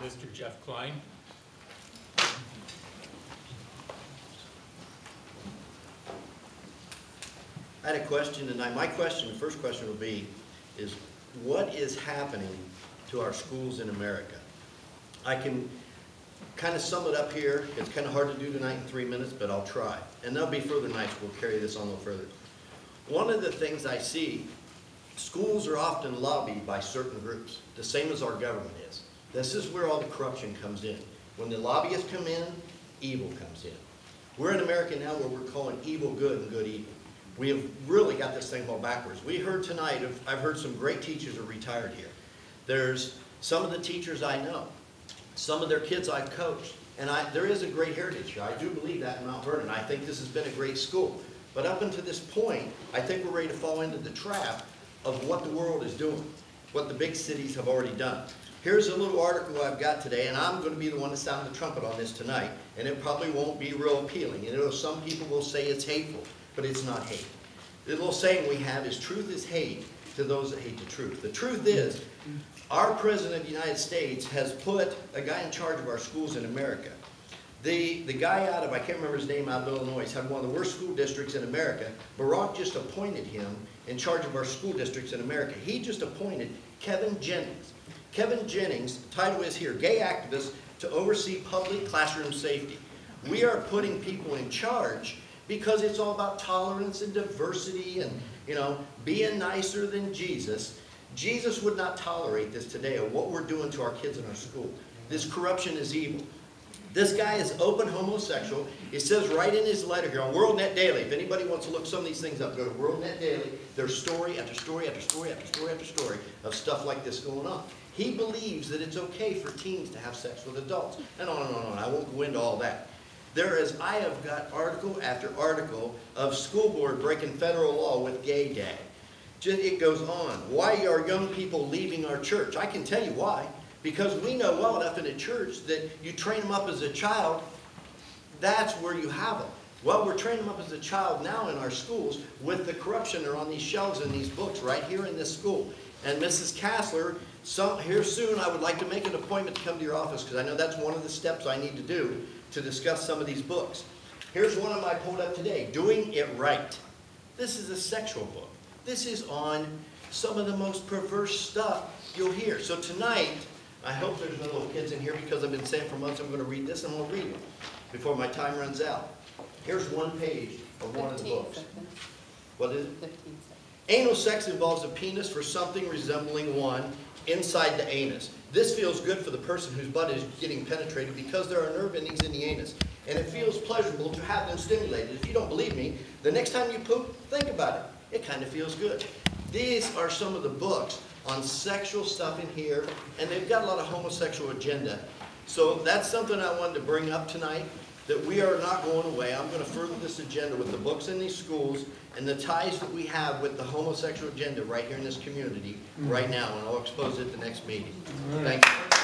Mr. Jeff Cline. I had a question tonight. My question, the first question will be, is what is happening to our schools in America? I can kind of sum it up here. It's kind of hard to do tonight in 3 minutes, but I'll try. And there'll be further nights. We'll carry this on a little further. One of the things I see, schools are often lobbied by certain groups, the same as our government is. This is where all the corruption comes in. When the lobbyists come in, evil comes in. We're in America now where we're calling evil good and good evil. We have really got this thing all backwards. We heard tonight, I've heard some great teachers are retired here. There's some of the teachers I know, some of their kids I've coached, and there is a great heritage here. I do believe that in Mount Vernon. I think this has been a great school. But up until this point, I think we're ready to fall into the trap of what the world is doing, what the big cities have already done. Here's a little article I've got today, and I'm going to be the one to sound the trumpet on this tonight, and it probably won't be real appealing. You know, some people will say it's hateful, but it's not hate. The little saying we have is truth is hate to those that hate the truth. The truth is, our President of the United States has put a guy in charge of our schools in America. The guy out of, I can't remember his name, out of Illinois, had one of the worst school districts in America. Barack just appointed him in charge of our school districts in America. He just appointed Kevin Jennings. Kevin Jennings, the title is here, Gay Activist to Oversee Public Classroom Safety. We are putting people in charge because it's all about tolerance and diversity and, you know, being nicer than Jesus. Jesus would not tolerate this today of what we're doing to our kids in our school. This corruption is evil. This guy is open homosexual. It says right in his letter here on WorldNet Daily. If anybody wants to look some of these things up, go to WorldNet Daily. There's story after story after story after story after story of stuff like this going on. He believes that it's okay for teens to have sex with adults. And on and on and on. I won't go into all that. I have got article after article of school board breaking federal law with Gay Day. It goes on. Why are young people leaving our church? I can tell you why. Because we know well enough in a church that you train them up as a child, that's where you have them. Well, we're training them up as a child now in our schools with the corruption that are on these shelves in these books right here in this school. And Mrs. Kassler, here soon I would like to make an appointment to come to your office because I know that's one of the steps I need to do to discuss some of these books. Here's one of them I pulled up today, Doing It Right. This is a sexual book. This is on some of the most perverse stuff you'll hear. So tonight, I hope there's no little kids in here because I've been saying for months I'm going to read this and I'm going to read it before my time runs out. Here's one page of one of the books. Seconds. What is it? 15 seconds. Anal sex involves a penis for something resembling one inside the anus. This feels good for the person whose butt is getting penetrated because there are nerve endings in the anus. And it feels pleasurable to have them stimulated. If you don't believe me, the next time you poop, think about it. It kind of feels good. These are some of the books on sexual stuff in here, and they've got a lot of homosexual agenda. So that's something I wanted to bring up tonight, that we are not going away. I'm going to further this agenda with the books in these schools and the ties that we have with the homosexual agenda right here in this community right now, and I'll expose it at the next meeting. Thank you.